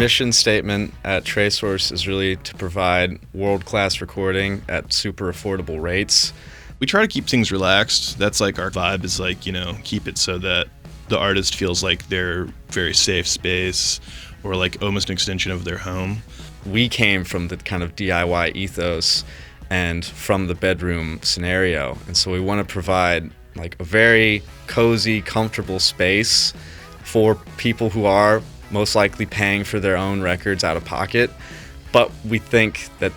mission statement at TraceSource is really to provide world-class recording at super affordable rates. We try to keep things relaxed. That's like our vibe is like, keep it so that the artist feels like they're very safe space or like almost an extension of their home. We came from the kind of DIY ethos and from the bedroom scenario. And so we want to provide like a very cozy, comfortable space for people who are most likely paying for their own records out of pocket. But we think that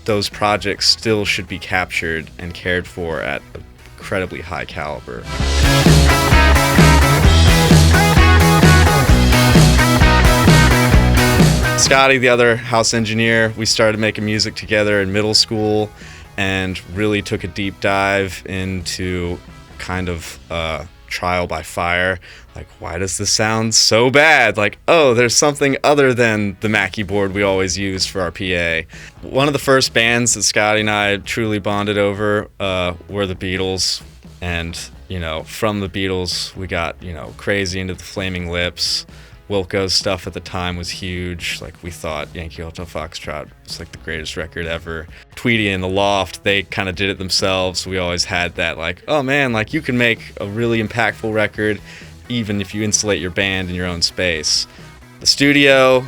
those projects still should be captured and cared for at an incredibly high caliber. Scotty, the other house engineer, we started making music together in middle school and really took a deep dive into kind of trial by fire. Like, why does this sound so bad? Like, oh, there's something other than the Mackie board we always use for our PA. One of the first bands that Scotty and I truly bonded over were the Beatles. And, from the Beatles, we got, crazy into the Flaming Lips. Wilco's stuff at the time was huge. Like, we thought Yankee Hotel Foxtrot was like the greatest record ever. Tweety and the Loft, they kind of did it themselves. We always had that like, oh man, like you can make a really impactful record even if you insulate your band in your own space. The studio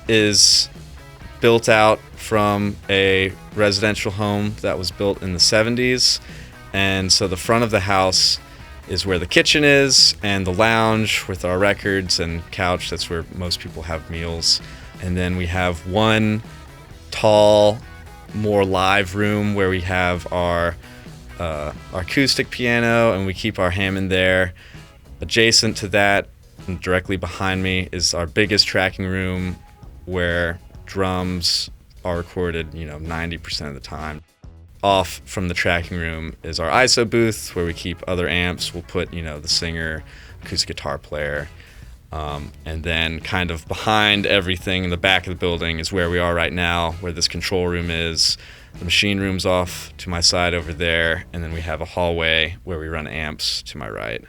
is built out from a residential home that was built in the 70s. And so the front of the house is where the kitchen is, and the lounge with our records and couch, that's where most people have meals. And then we have one tall, more live room where we have our acoustic piano, and we keep our Hammond there. Adjacent to that, and directly behind me, is our biggest tracking room where drums are recorded, 90% of the time. Off from the tracking room is our ISO booth where we keep other amps. We'll put, the singer, acoustic guitar player. And then kind of behind everything in the back of the building is where we are right now, where this control room is. The machine room's off to my side over there. And then we have a hallway where we run amps to my right.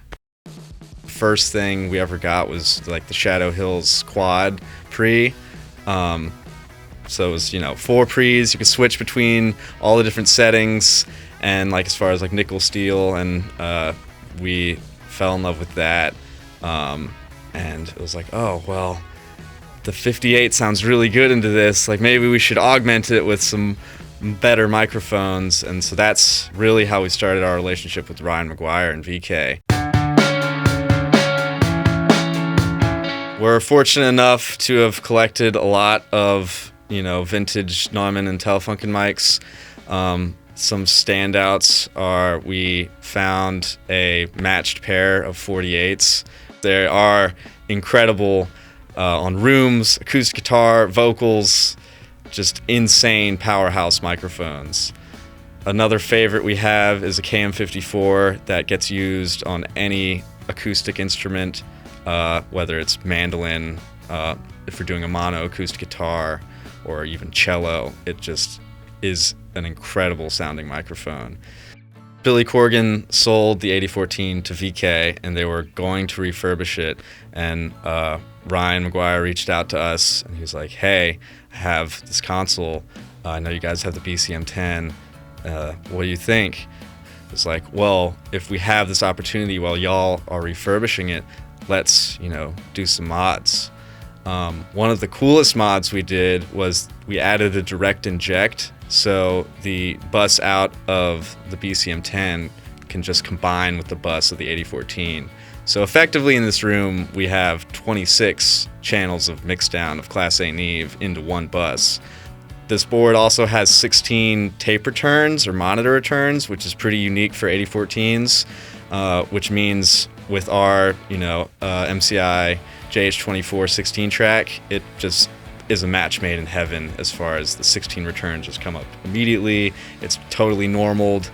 First thing we ever got was like the Shadow Hills quad pre. So it was, 4 pre's. You could switch between all the different settings, and like as far as like nickel steel, and we fell in love with that. And it was like, oh well, the 58 sounds really good into this. Like maybe we should augment it with some better microphones. And so that's really how we started our relationship with Ryan McGuire and VK. We're fortunate enough to have collected a lot of vintage Neumann and Telefunken mics. Some standouts are we found a matched pair of 48s. They are incredible on rooms, acoustic guitar, vocals, just insane powerhouse microphones. Another favorite we have is a KM54 that gets used on any acoustic instrument, whether it's mandolin, if we're doing a mono acoustic guitar, or even cello. It just is an incredible sounding microphone. Billy Corgan sold the 8014 to VK, and they were going to refurbish it, and Ryan McGuire reached out to us, and he was like, hey, I have this console. I know you guys have the BCM10. What do you think? It's like, well, if we have this opportunity while y'all are refurbishing it, let's, do some mods. One of the coolest mods we did was we added a direct inject, so the bus out of the BCM10 can just combine with the bus of the 8014. So effectively in this room we have 26 channels of mixdown of Class A Neve into one bus. This board also has 16 tape returns or monitor returns, which is pretty unique for 8014s, which means with our MCI JH24 16 track, it just is a match made in heaven as far as the 16 returns just come up immediately. It's totally normaled.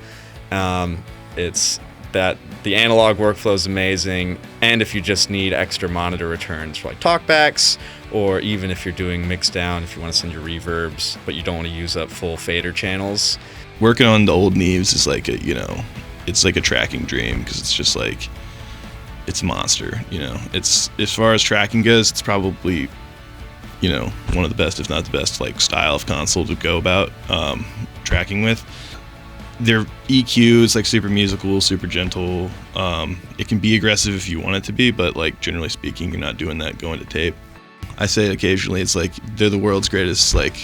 It's that the analog workflow is amazing, and if you just need extra monitor returns for like talkbacks, or even if you're doing mix down, if you want to send your reverbs but you don't want to use up full fader channels. Working on the old Neves is like it's like a tracking dream, because it's just like, it's a monster. It's, as far as tracking goes, it's probably you know, one of the best, if not the best, like style of console to go about tracking with. Their EQ is like super musical, super gentle. It can be aggressive if you want it to be, but like generally speaking, you're not doing that going to tape. I say occasionally it's like they're the world's greatest like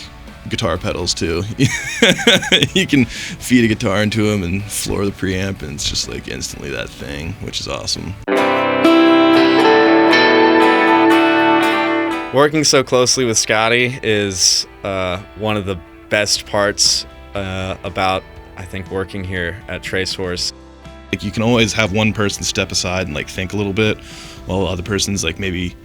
guitar pedals too. You can feed a guitar into them and floor the preamp, and it's just like instantly that thing, which is awesome. Working so closely with Scotty is one of the best parts about, I think, working here at Tracehorse. Like you can always have one person step aside and like think a little bit, while the other person's like maybe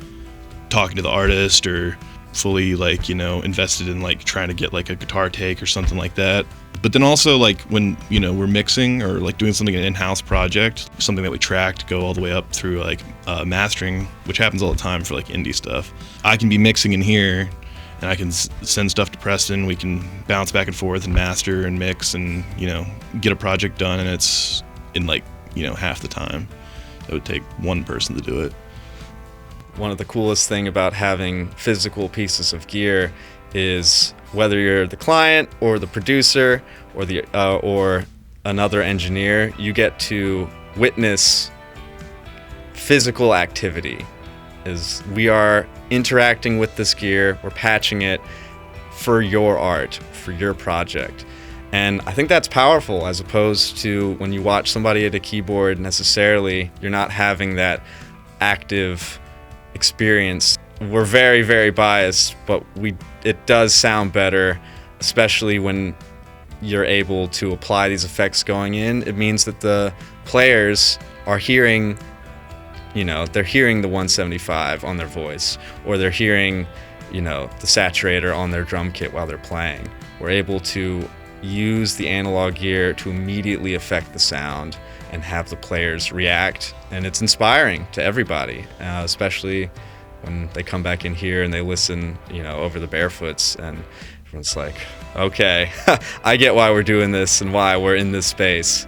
talking to the artist or fully like, you know, invested in like trying to get like a guitar take or something like that. But then also like when, you know, we're mixing or like doing something, an in-house project, something that we track to go all the way up through like mastering, which happens all the time for like indie stuff. I can be mixing in here and I can send stuff to Preston. We can bounce back and forth and master and mix and, you know, get a project done, and it's in like, you know, half the time. It would take one person to do it. One of the coolest thing about having physical pieces of gear is whether you're the client or the producer or another engineer, you get to witness physical activity. Is we are interacting with this gear, we're patching it for your art, for your project. And I think that's powerful, as opposed to when you watch somebody at a keyboard, necessarily you're not having that active experience. We're very, very biased, but it does sound better, especially when you're able to apply these effects going in. It means that the players are hearing, you know, they're hearing the 175 on their voice, or they're hearing, you know, the saturator on their drum kit while they're playing. We're able to use the analog gear to immediately affect the sound and have the players react, and it's inspiring to everybody, especially when they come back in here and they listen, you know, over the Barefoots, and everyone's like, okay, I get why we're doing this and why we're in this space.